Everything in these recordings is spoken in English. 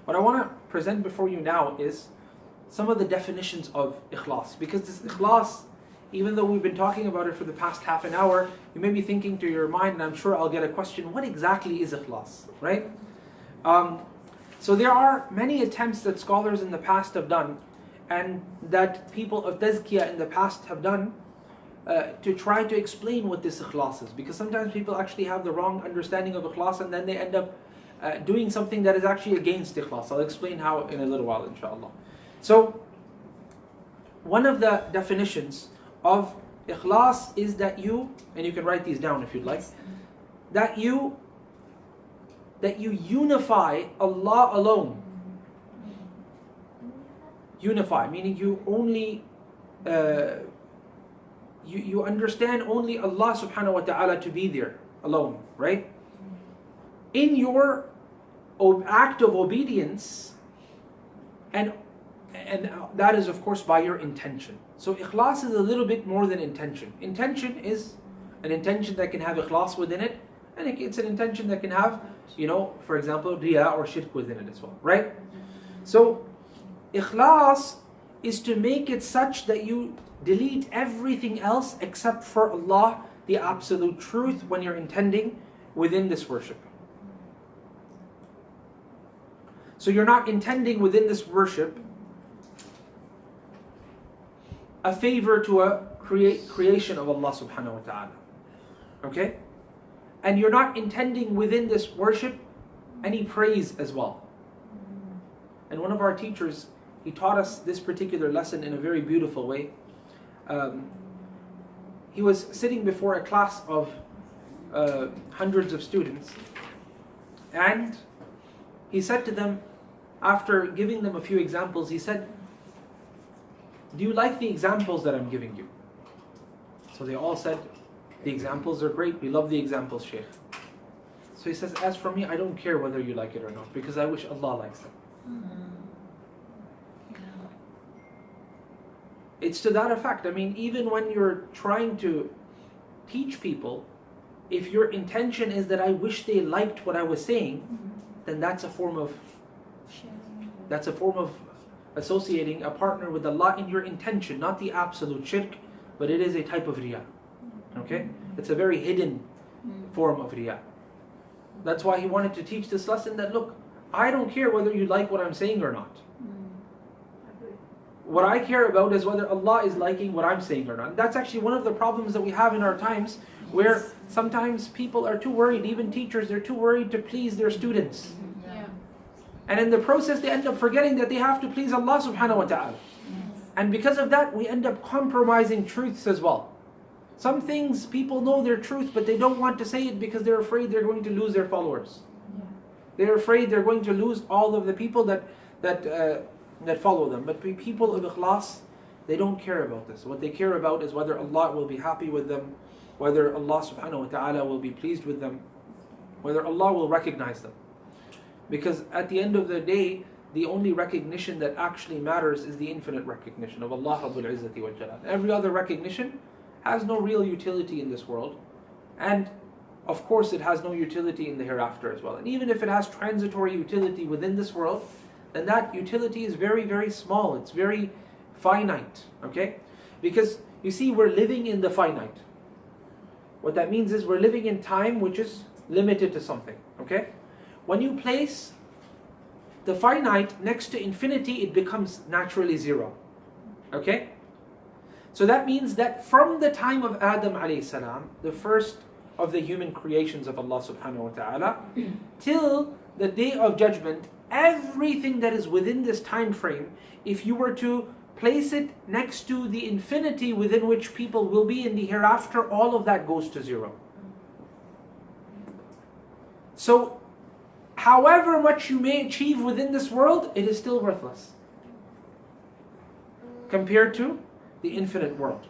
What I want to present before you now is some of the definitions of ikhlas. Because this ikhlas, even though we've been talking about it for the past half an hour, you may be thinking to your mind, and I'm sure I'll get a question, what exactly is ikhlas, right? So there are many attempts that scholars in the past have done, and that people of tazkiyah in the past have done, to try to explain what this ikhlas is. Because sometimes people actually have the wrong understanding of ikhlas, and then they end up doing something that is actually against ikhlas. I'll explain how in a little while, inshallah. So, one of the definitions of ikhlas is that you, and you can write these down if you'd like, that you unify Allah alone. Unify, meaning you only, you understand only Allah subhanahu wa ta'ala to be there alone, right? In your act of obedience, and that is of course by your intention. So ikhlas is a little bit more than intention. Intention is an intention that can have ikhlas within it, and it's an intention that can have, for example, riya or shirk within it as well, right? So ikhlas is to make it such that you delete everything else except for Allah, the absolute truth, when you're intending within this worship. So you're not intending within this worship a favor to a creation of Allah subhanahu wa ta'ala. Okay? And you're not intending within this worship any praise as well. And one of our teachers, he taught us this particular lesson in a very beautiful way. He was sitting before a class of hundreds of students, and he said to them, after giving them a few examples, he said, "Do you like the examples that I'm giving you?" So they all said, "The examples are great, we love the examples, Sheikh." So he says, "As for me, I don't care whether you like it or not, because I wish Allah likes them." It's to that effect. I mean, even when you're trying to teach people, if your intention is that I wish they liked what I was saying, then that's a form of associating a partner with Allah in your intention, not the absolute shirk, but it is a type of riya. Okay? It's a very hidden form of riya. That's why he wanted to teach this lesson that, look, I don't care whether you like what I'm saying or not. What I care about is whether Allah is liking what I'm saying or not. And that's actually one of the problems that we have in our times, where sometimes people are too worried, even teachers, they're too worried to please their students. And in the process, they end up forgetting that they have to please Allah subhanahu wa ta'ala. And because of that, we end up compromising truths as well. Some things, people know their truth, but they don't want to say it because they're afraid they're going to lose their followers. They're afraid they're going to lose all of the people that follow them. But people of ikhlas, they don't care about this. What they care about is whether Allah will be happy with them, whether Allah subhanahu wa ta'ala will be pleased with them, whether Allah will recognize them. Because at the end of the day, the only recognition that actually matters is the infinite recognition of Allah Rabbul Izzati wal Jalal. Every other recognition has no real utility in this world. And of course it has no utility in the hereafter as well. And even if it has transitory utility within this world, then that utility is very, very small. It's very finite. Okay? Because you see, we're living in the finite. What that means is we're living in time which is limited to something. Okay? When you place the finite next to infinity, it becomes naturally zero. Okay? So that means that from the time of Adam alayhi salam, the first of the human creations of Allah subhanahu wa ta'ala, till the day of judgment, everything that is within this time frame, if you were to place it next to the infinity within which people will be in the hereafter, all of that goes to zero. So, however much you may achieve within this world, it is still worthless compared to the infinite world.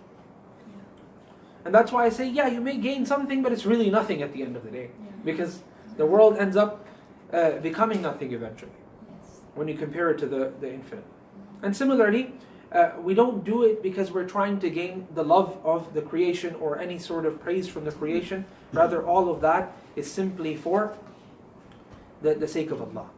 And that's why I say, yeah, you may gain something, but it's really nothing at the end of the day. Because the world ends up becoming nothing eventually when you compare it to the infinite. And similarly, we don't do it because we're trying to gain the love of the creation or any sort of praise from the creation. Rather, all of that is simply for the sake of Allah.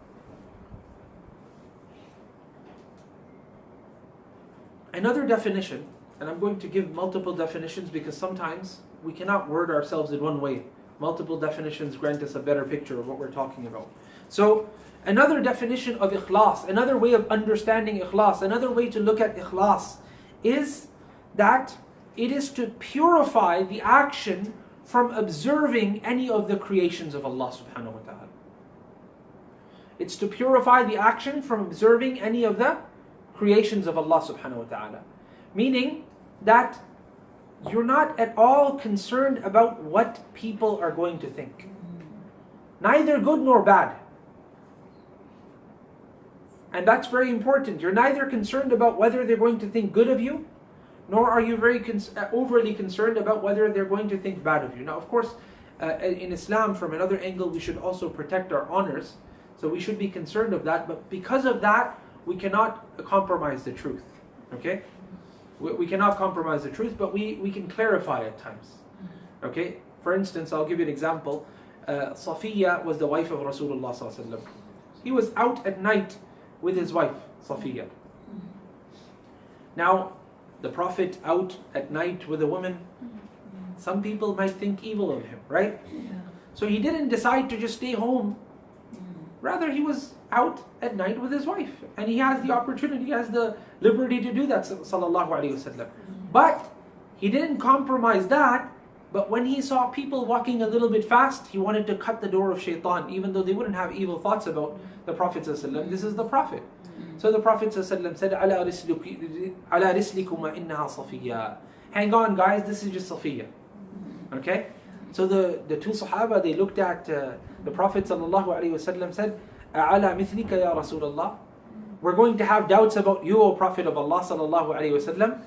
Another definition, and I'm going to give multiple definitions because sometimes we cannot word ourselves in one way. Multiple definitions grant us a better picture of what we're talking about. So, another definition of ikhlas, another way of understanding ikhlas, another way to look at ikhlas is that it is to purify the action from observing any of the creations of Allah subhanahu wa ta'ala. It's to purify the action from observing any of the creations of Allah subhanahu wa ta'ala. Meaning that you're not at all concerned about what people are going to think. Neither good nor bad. And that's very important. You're neither concerned about whether they're going to think good of you, nor are you very overly concerned about whether they're going to think bad of you. Now, of course, in Islam, from another angle, we should also protect our honors. So we should be concerned of that. But because of that, we cannot compromise the truth. Okay? We cannot compromise the truth, but we can clarify at times. Okay? For instance, I'll give you an example. Safiya was the wife of Rasulullah sallallahu alaihi wasallam. He was out at night with his wife, Safiya. Now, the Prophet out at night with a woman, some people might think evil of him, right? So he didn't decide to just stay home. Rather, he was out at night with his wife. And he has the opportunity, he has the liberty to do that, sallallahu alaihi wasallam. But he didn't compromise that. But when he saw people walking a little bit fast, he wanted to cut the door of shaitan, even though they wouldn't have evil thoughts about the Prophet ﷺ. This is the Prophet. So the Prophet ﷺ said, "Ala rislikuma innaha Safiya." Hang on, guys, this is just Safiya. Okay? So the two Sahaba, they looked at the Prophet ﷺ, said, "Ala mithlika ya Rasulullah." We're going to have doubts about you, O Prophet of Allah sallallahu alaihi wasallam.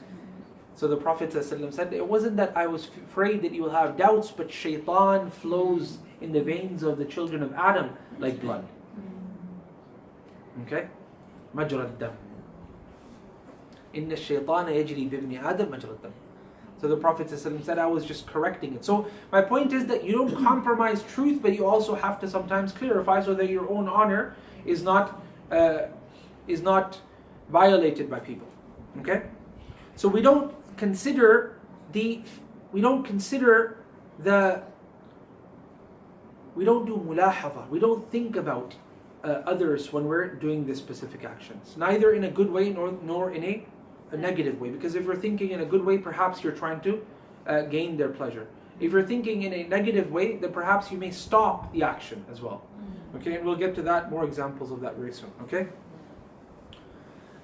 So the Prophet ﷺ said, it wasn't that I was afraid that you will have doubts, but shaitan flows in the veins of the children of Adam like blood. Okay? Majra ad-dam. Inna ash-shaytana yajri bibni Adam majra ad-dam. So the Prophet ﷺ said, I was just correcting it. So my point is that you don't compromise truth, but you also have to sometimes clarify so that your own honor is not violated by people. Okay? So we don't consider we don't do mulahadha, we don't think about others when we're doing these specific actions, neither in a good way nor in a negative way, because if you're thinking in a good way, perhaps you're trying to gain their pleasure. If you're thinking in a negative way, then perhaps you may stop the action as well. Okay, and we'll get to that, more examples of that very soon. Okay,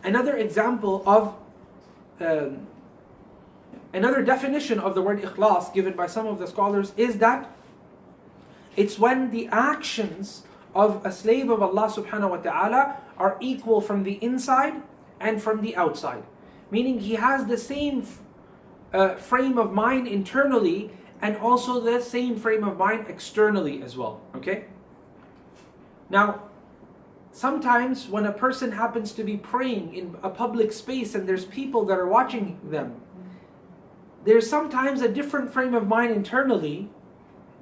another example of another definition of the word ikhlas given by some of the scholars is that it's when the actions of a slave of Allah subhanahu wa ta'ala are equal from the inside and from the outside. Meaning he has the same frame of mind internally and also the same frame of mind externally as well. Okay? Now, sometimes when a person happens to be praying in a public space and there's people that are watching them, there's sometimes a different frame of mind internally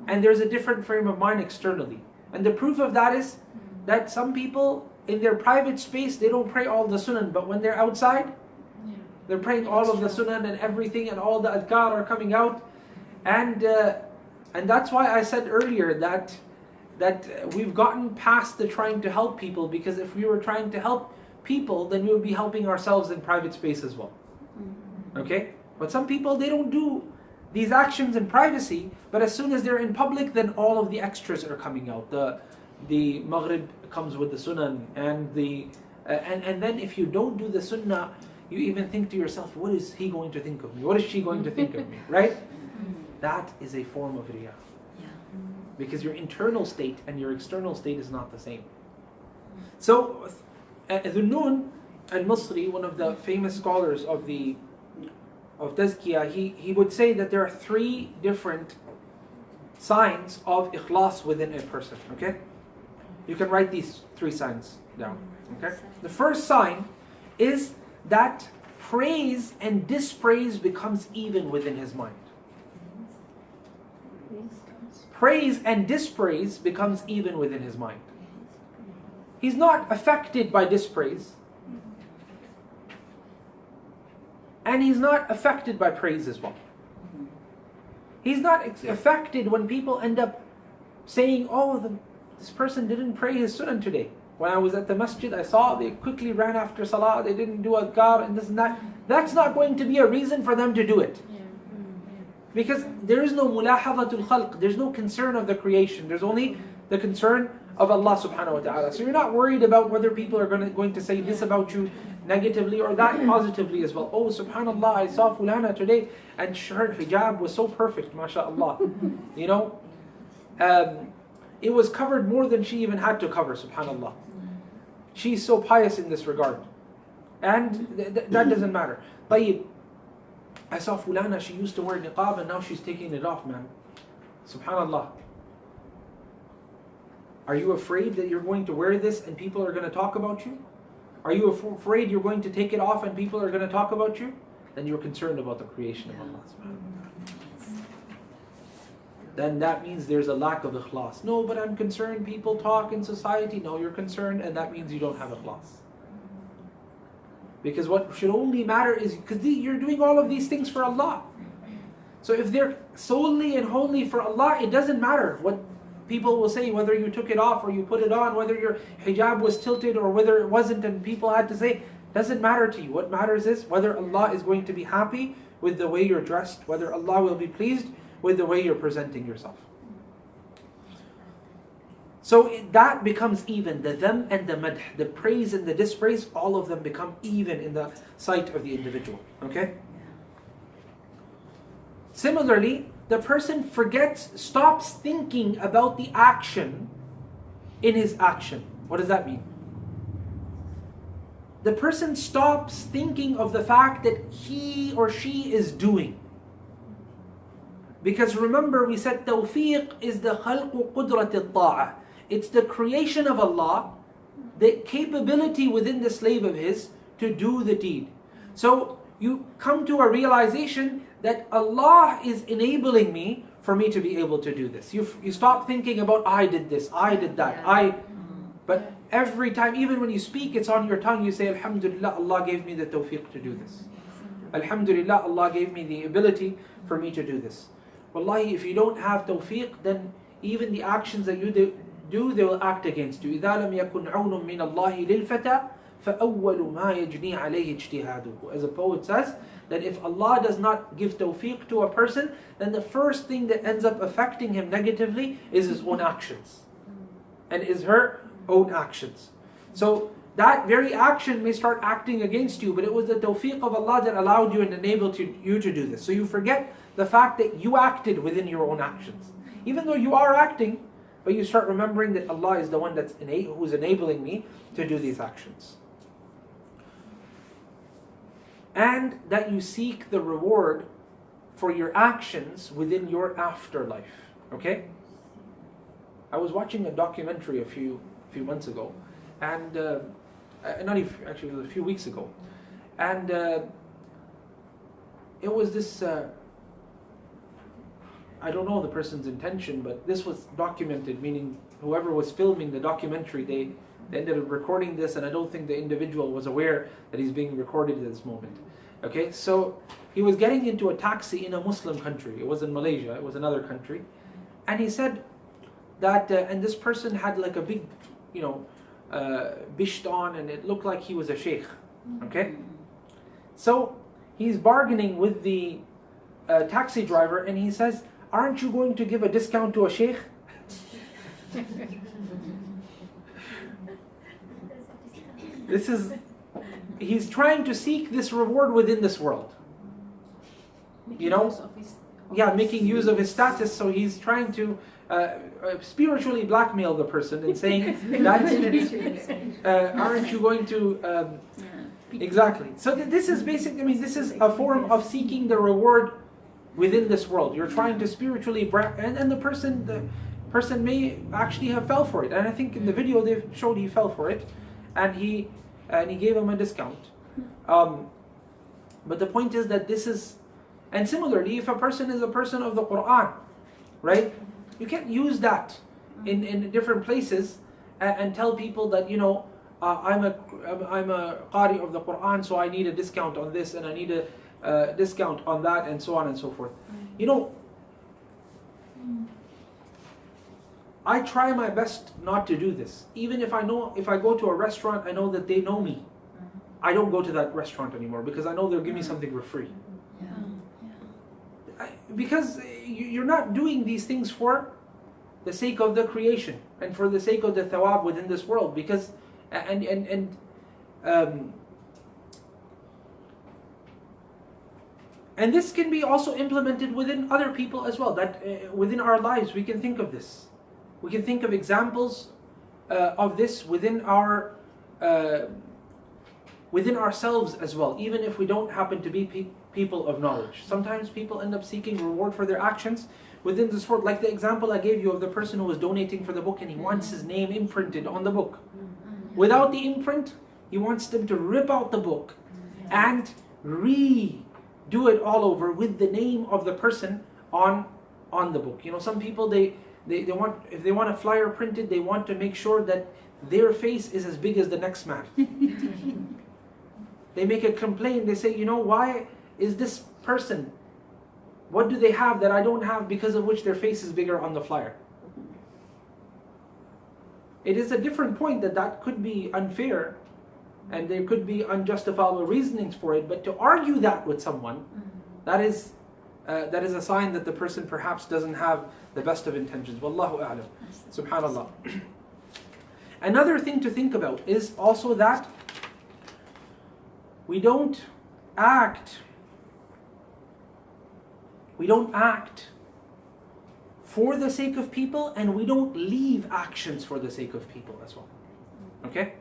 and there's a different frame of mind externally. And the proof of that is that some people in their private space, they don't pray all the sunan, but when they're outside, they're praying all of the sunan and everything, and all the adhkar are coming out. And that's why I said earlier that we've gotten past the trying to help people, because if we were trying to help people, then we would be helping ourselves in private space as well. Okay? But some people, they don't do these actions in privacy, but as soon as they're in public, then all of the extras are coming out. The maghrib comes with the sunan, and then if you don't do the sunnah, you even think to yourself, what is he going to think of me? What is she going to think of me? Right? That is a form of riyah. Because your internal state and your external state is not the same. So, Dhunnun al-Masri, one of the famous scholars of Tazkiyah, he would say that there are 3 different signs of ikhlas within a person. Okay? You can write these 3 signs down. Okay? The first sign is that praise and dispraise becomes even within his mind. Praise and dispraise becomes even within his mind. He's not affected by dispraise. And he's not affected by praise as well. He's not affected when people end up saying, oh, this person didn't pray his sunnah today. When I was at the masjid, I saw they quickly ran after salah, they didn't do adhkar and this and that. That's not going to be a reason for them to do it. Because there is no mulahadatul khalq, there's no concern of the creation, there's only the concern of Allah subhanahu wa ta'ala. So you're not worried about whether people are going to say this about you negatively or that positively as well. Oh, subhanallah, I saw fulana today and her hijab was so perfect, mashallah. You know, it was covered more than she even had to cover, subhanallah. She's so pious in this regard. And that doesn't matter. طيب, I saw fulana, she used to wear niqab and now she's taking it off, man. Subhanallah. Are you afraid that you're going to wear this and people are going to talk about you? Are you afraid you're going to take it off and people are going to talk about you? Then you're concerned about the creation of Allah subhanahu wa ta'ala. Then that means there's a lack of ikhlas. No, but I'm concerned people talk in society. No, you're concerned and that means you don't have ikhlas. Because what should only matter is, because you're doing all of these things for Allah. So if they're solely and wholly for Allah, it doesn't matter what people will say, whether you took it off or you put it on, whether your hijab was tilted or whether it wasn't and people had to say, doesn't matter to you. What matters is whether Allah is going to be happy with the way you're dressed, whether Allah will be pleased with the way you're presenting yourself. So that becomes even. The dam and the madh, the praise and the dispraise, all of them become even in the sight of the individual. Okay? Similarly, the person stops thinking about the action in his action. What does that mean? The person stops thinking of the fact that he or she is doing. Because remember, we said taufiq is the khalqu qudrat al-ta'ah. It's the creation of Allah, the capability within the slave of his to do the deed. So you come to a realization that Allah is enabling me for me to be able to do this. You stop thinking about, I did this, I did that, But every time, even when you speak, it's on your tongue, you say, Alhamdulillah, Allah gave me the taufiq to do this. Alhamdulillah, Allah gave me the ability for me to do this. Wallahi, if you don't have tawfiq, then even the actions that you do, they will act against you. إِذَا لَمْ يَكُنْ عَوْنٌ مِّنَ اللَّهِ لِلْفَتَى فَأَوَّلُ مَا يَجْنِي عَلَيْهِ اجْتِهَادُهُ. As a poet says, that if Allah does not give tawfiq to a person, then the first thing that ends up affecting him negatively is his own actions. And is her own actions. So that very action may start acting against you, but it was the tawfiq of Allah that allowed you and enabled you to do this. So you forget the fact that you acted within your own actions. Even though you are acting, but you start remembering that Allah is the one who's enabling me to do these actions. And that you seek the reward for your actions within your afterlife. Okay? I was watching a documentary a few months ago, and not even, actually it was a few weeks ago, and it was this. I don't know the person's intention, but this was documented, meaning whoever was filming the documentary, they ended up recording this, and I don't think the individual was aware that he's being recorded at this moment. Okay, so he was getting into a taxi in a Muslim country. It wasn't Malaysia, it was another country. And he said that, and this person had like a big, bisht on, and it looked like he was a Sheikh. Okay? So he's bargaining with the taxi driver, and he says, aren't you going to give a discount to a Sheikh? He's trying to seek this reward within this world. Making use of his status, so he's trying to spiritually blackmail the person and saying that, aren't you going to... Exactly. So this is basically, this is a form of seeking the reward within this world. You're trying to spiritually and the person may actually have fell for it. And I think in the video they showed he fell for it, and he gave him a discount. But the point is that this is, and similarly, if a person is a person of the Quran, right? You can't use that in different places and tell people that I'm a qari of the Quran, so I need a discount on this, and I need discount on that, and so on and so forth. You know, I try my best not to do this. Even if I know, if I go to a restaurant, I know that they know me. I don't go to that restaurant anymore because I know they'll give me something for free. Because you're not doing these things for the sake of the creation and for the sake of the thawab within this world. Because and this can be also implemented within other people as well. That within our lives we can think of this. We can think of examples of this within our within ourselves as well, even if we don't happen to be people of knowledge. Sometimes people end up seeking reward for their actions within this world. Like the example I gave you of the person who was donating for the book and he wants his name imprinted on the book. Without the imprint, he wants them to rip out the book and redo it all over with the name of the person on the book. You know, some people they want, if they want a flyer printed, they want to make sure that their face is as big as the next man. They make a complaint, they say, you know, why is this person, what do they have that I don't have, because of which their face is bigger on the flyer? It is a different point that could be unfair and there could be unjustifiable reasonings for it, but to argue that with someone, that is a sign that the person perhaps doesn't have the best of intentions. Wallahu a'lam. Subhanallah. Another thing to think about is also that we don't act for the sake of people, and we don't leave actions for the sake of people as well. Okay?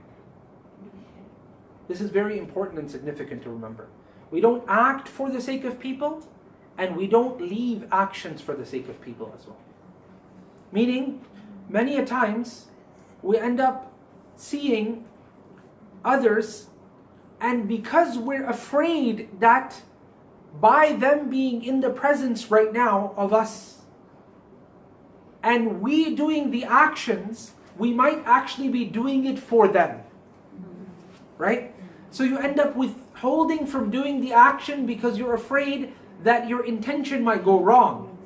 This is very important and significant to remember. We don't act for the sake of people, and we don't leave actions for the sake of people as well. Meaning, many a times, we end up seeing others, and because we're afraid that by them being in the presence right now of us, and we doing the actions, we might actually be doing it for them. Right? So you end up withholding from doing the action because you're afraid that your intention might go wrong.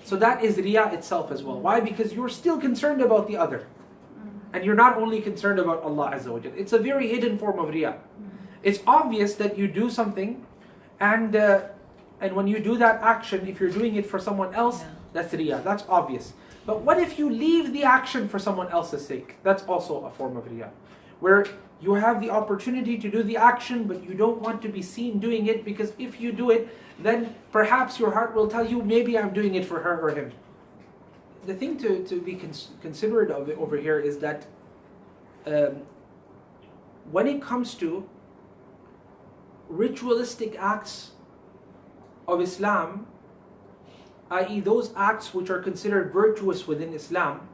So that is riya itself as well. Why? Because you're still concerned about the other. And you're not only concerned about Allah Azza wa Jal. It's a very hidden form of riya. It's obvious that you do something, and when you do that action, if you're doing it for someone else, that's riya. That's obvious. But what if you leave the action for someone else's sake? That's also a form of riya. Where you have the opportunity to do the action, but you don't want to be seen doing it, because if you do it, then perhaps your heart will tell you, maybe I'm doing it for her or him. The thing to be considerate of over here is that when it comes to ritualistic acts of Islam, i.e. those acts which are considered virtuous within Islam,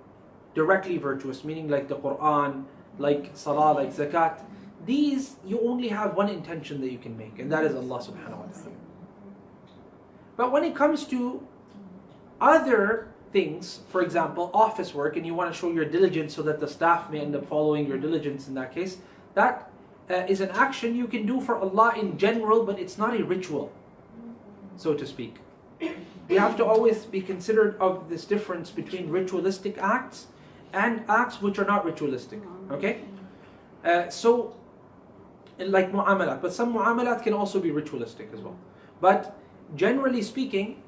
directly virtuous, meaning like the Quran, like Salah, like Zakat, these you only have one intention that you can make, and that is Allah subhanahu wa ta'ala. But when it comes to other things, for example, office work, and you want to show your diligence so that the staff may end up following your diligence in that case, that is an action you can do for Allah in general, but it's not a ritual, so to speak. We have to always be considerate of this difference between ritualistic acts and acts which are not ritualistic. Okay? So, like mu'amalat, but some mu'amalat can also be ritualistic as well. But generally speaking,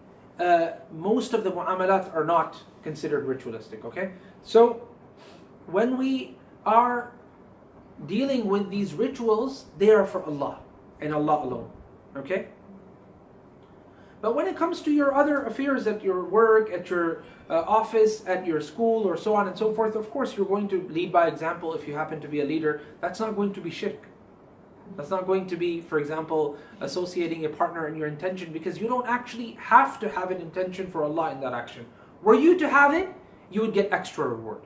most of the mu'amalat are not considered ritualistic. Okay? So, when we are dealing with these rituals, they are for Allah and Allah alone. Okay? But when it comes to your other affairs at your work, at your office, at your school, or so on and so forth, of course you're going to lead by example if you happen to be a leader. That's not going to be shirk. That's not going to be, for example, associating a partner in your intention, because you don't actually have to have an intention for Allah in that action. Were you to have it, you would get extra reward.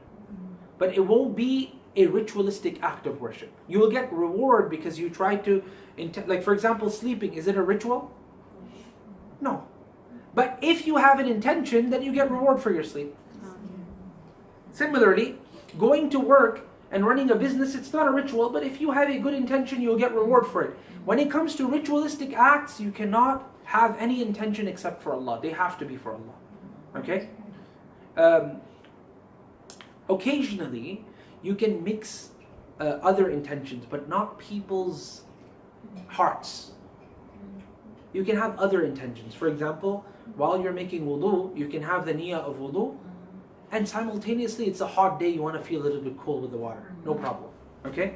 But it won't be a ritualistic act of worship. You will get reward because you try to, like for example, sleeping, is it a ritual? No. But if you have an intention, then you get reward for your sleep. Similarly, going to work And running a business, it's not a ritual, but if you have a good intention, you'll get reward for it. When it comes to ritualistic acts, you cannot have any intention except for Allah. They have to be for Allah. Okay? Occasionally, you can mix other intentions, but not people's hearts. You can have other intentions. For example, while you're making wudu, you can have the niyyah of wudu, and simultaneously it's a hot day, you want to feel a little bit cool with the water. No problem. Okay?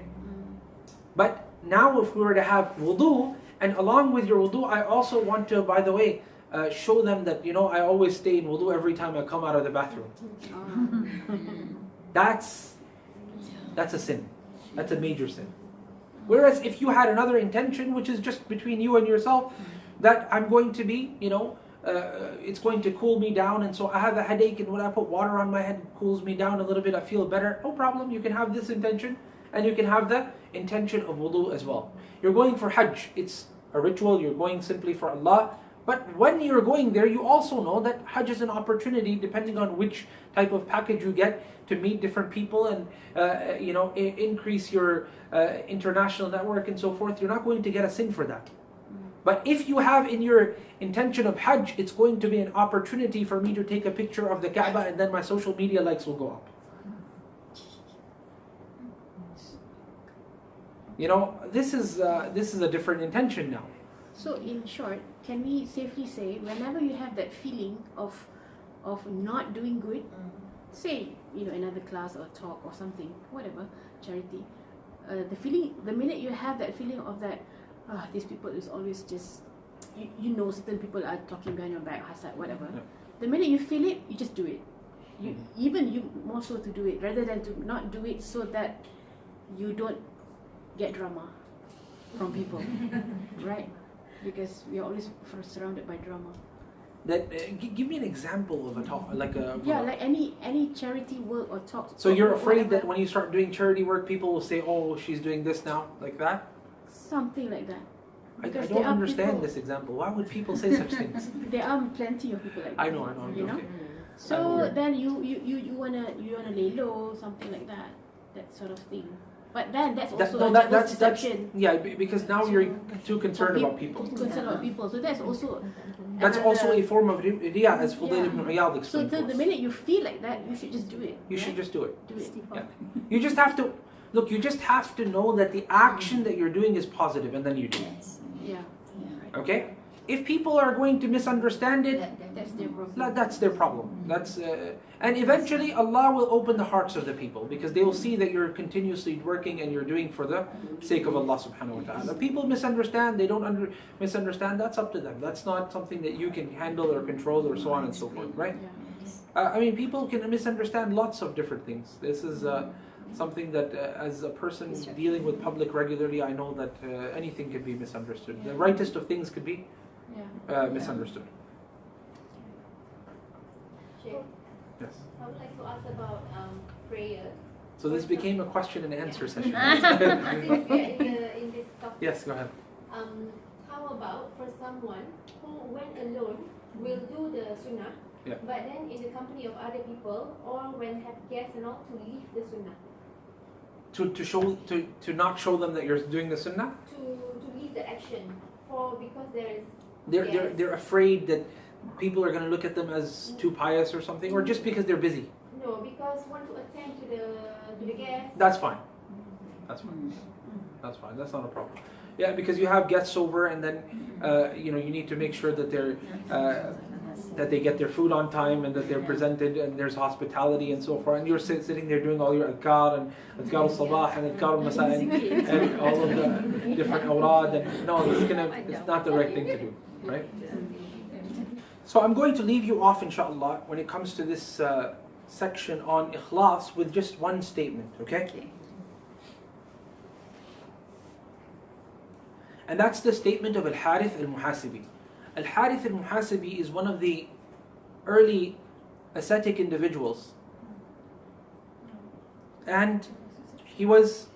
But now if we were to have wudu, and along with your wudu, I also want to, by the way, show them that, I always stay in wudu every time I come out of the bathroom. That's a sin. That's a major sin. Whereas if you had another intention, which is just between you and yourself, that I'm going to be, it's going to cool me down, and so I have a headache, and when I put water on my head, it cools me down a little bit, I feel better. No problem, you can have this intention, and you can have the intention of wudu as well. You're going for Hajj, it's a ritual, you're going simply for Allah. But when you're going there, you also know that Hajj is an opportunity, depending on which type of package you get, to meet different people and increase your international network and so forth. You're not going to get a sin for that. But if you have in your intention of Hajj, it's going to be an opportunity for me to take a picture of the Kaaba, and then my social media likes will go up. This is a different intention now. So in short, can we safely say, whenever you have that feeling of not doing good, say, another class or talk or something, whatever, charity, the minute you have that feeling of that, these people is always just, certain people are talking behind your back, hasad, whatever. Yeah. The minute you feel it, you just do it. You more so to do it, rather than to not do it, so that you don't get drama from people, right? Because we are always surrounded by drama. That give me an example of a talk, like any charity work or talk. So you're afraid that when you start doing charity work, people will say, "Oh, she's doing this now," like that? Something like that. I don't understand this example. Why would people say such things? There are plenty of people like that. I know. Okay. So then you wanna lay low, something like that sort of thing. But then that's also that's deception. Because now you're too concerned about people. So that's also a form of riya, as Fudail ibn Iyad explained. So the minute you feel like that, you should just do it. You should just do it. Do it. Yeah. You just have to look. You just have to know that the action that you're doing is positive, and then you do it. Yeah. Okay. If people are going to misunderstand it, that's their problem. That's their problem. And eventually Allah will open the hearts of the people, because they will see that you're continuously working and you're doing for the sake of Allah subhanahu wa ta'ala. People misunderstand, they don't misunderstand, that's up to them. That's not something that you can handle or control or so on and so forth, right? People can misunderstand lots of different things. This is something that as a person dealing with public regularly, I know that anything can be misunderstood. The rightest of things could be misunderstood. Sheikh, Yes. I would like to ask about prayer. So this became a question and answer session. Since we are in this topic. Yes, go ahead. How about for someone who, when alone, will do the sunnah, but then in the company of other people, or when have guests and all, to leave the sunnah? To not show them that you're doing the sunnah? To leave the action because there is. They're afraid that people are going to look at them as too pious or something, or just because they're busy? No, because want to attend to the guests. That's fine. That's not a problem. Yeah, because you have guests over, and then you need to make sure that that they get their food on time, and that they're presented, and there's hospitality and so forth. And you're sitting there doing all your adhkar and adhkar al-sabah and adhkar al-masa and all of the different awrad. And no, it's not the right thing to do, right? So I'm going to leave you off, inshallah, when it comes to this section on ikhlas with just one statement, okay? And that's the statement of Al-Harith al-Muhasibi. Al-Harith al-Muhasibi is one of the early ascetic individuals. And he was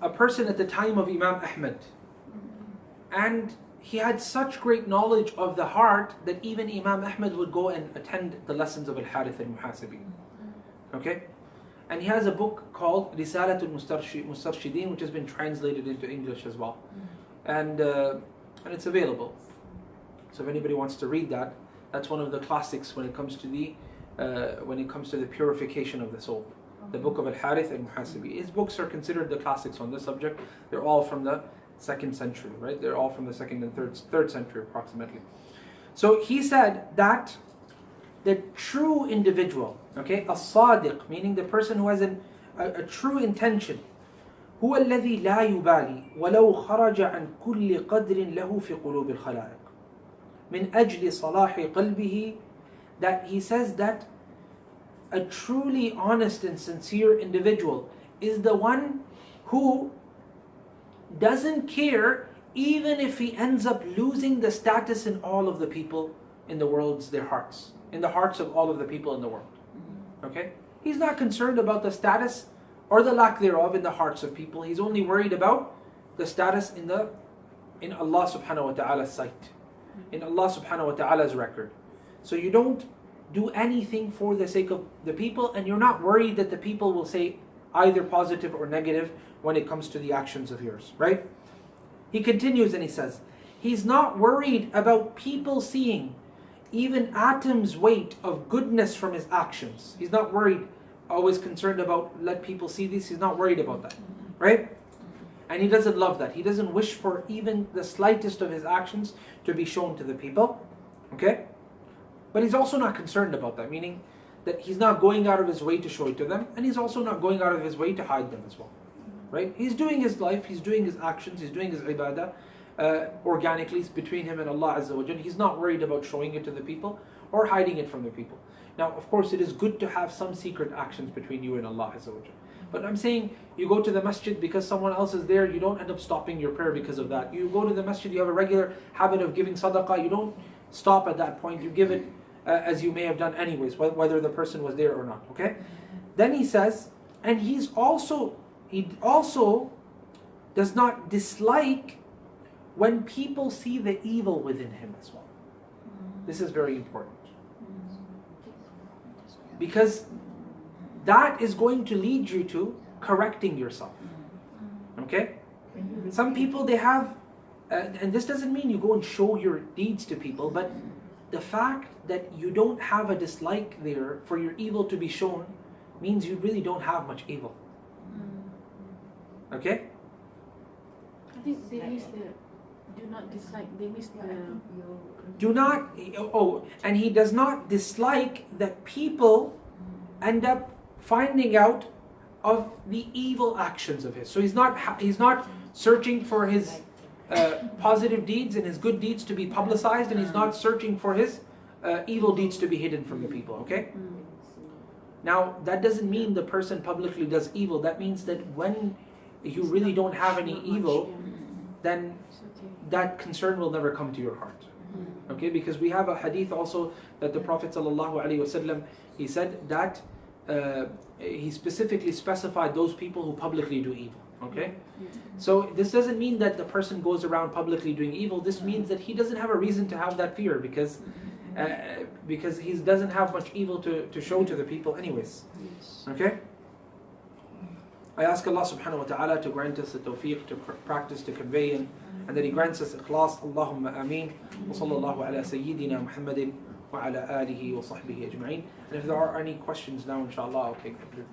a person at the time of Imam Ahmad. And he had such great knowledge of the heart that even Imam Ahmad would go and attend the lessons of Al-Harith al-Muhasibi. Okay? And he has a book called Risalatul Mustarshideen, which has been translated into English as well. And it's available. So if anybody wants to read that, that's one of the classics when it comes to the purification of the soul. The book of Al-Harith al-Muhasibi. His books are considered the classics on this subject. They're all from the 2nd century, right? They're all from the 2nd and 3rd century approximately. So he said that the true individual, okay, as-sadiq, meaning the person who has a true intention, هو الذي لا يبالي ولو خرج عن كل قدر له في قلوب الخلائق من أجل صلاح قلبه, that he says that a truly honest and sincere individual is the one who doesn't care even if he ends up losing the status in all of the people in the world's their hearts, in the hearts of all of the people in the world. Okay? He's not concerned about the status or the lack thereof in the hearts of people. He's only worried about the status in Allah subhanahu wa ta'ala's sight, in Allah subhanahu wa ta'ala's record. So you don't do anything for the sake of the people, and you're not worried that the people will say either positive or negative when it comes to the actions of yours, right? He continues and he says, he's not worried about people seeing even atoms weight of goodness from his actions. He's not worried, always concerned about let people see this. He's not worried about that, right? And he doesn't love that. He doesn't wish for even the slightest of his actions to be shown to the people, okay? But he's also not concerned about that, meaning that he's not going out of his way to show it to them, and he's also not going out of his way to hide them as well, right? He's doing his life, he's doing his actions, he's doing his ibadah organically between him and Allah Azza wa Jal. He's not worried about showing it to the people or hiding it from the people. Now, of course, it is good to have some secret actions between you and Allah Azza wa Jal. But I'm saying you go to the masjid because someone else is there, you don't end up stopping your prayer because of that. You go to the masjid, you have a regular habit of giving sadaqah, you don't stop at that point, you give it as you may have done anyways, whether the person was there or not, okay? Then he says, and he also does not dislike when people see the evil within him as well. This is very important. Because that is going to lead you to correcting yourself. Okay? Some people, they have, and this doesn't mean you go and show your deeds to people, but the fact that you don't have a dislike there for your evil to be shown means you really don't have much evil. Okay? I think they miss the do not dislike, they miss the do not, and he does not dislike that people end up finding out of the evil actions of his. So he's not searching for his positive deeds and his good deeds to be publicized, and he's not searching for his evil deeds to be hidden from the people, okay? Now, that doesn't mean the person publicly does evil. That means that when you really don't have any evil, then that concern will never come to your heart. Okay, because we have a hadith also that the Prophet ﷺ, he said that he specifically specified those people who publicly do evil. Okay, so this doesn't mean that the person goes around publicly doing evil. This means that he doesn't have a reason to have that fear because he doesn't have much evil to show to the people anyways. Okay, I ask Allah subhanahu wa ta'ala to grant us the taufiq to practice, to convey, and that He grants us ikhlas. Allahumma ameen. Wa sallallahu ala sayyidina Muhammadin wa ala alihi wa sahbihi ajma'in. And if there are any questions now, inshallah, I'll take them.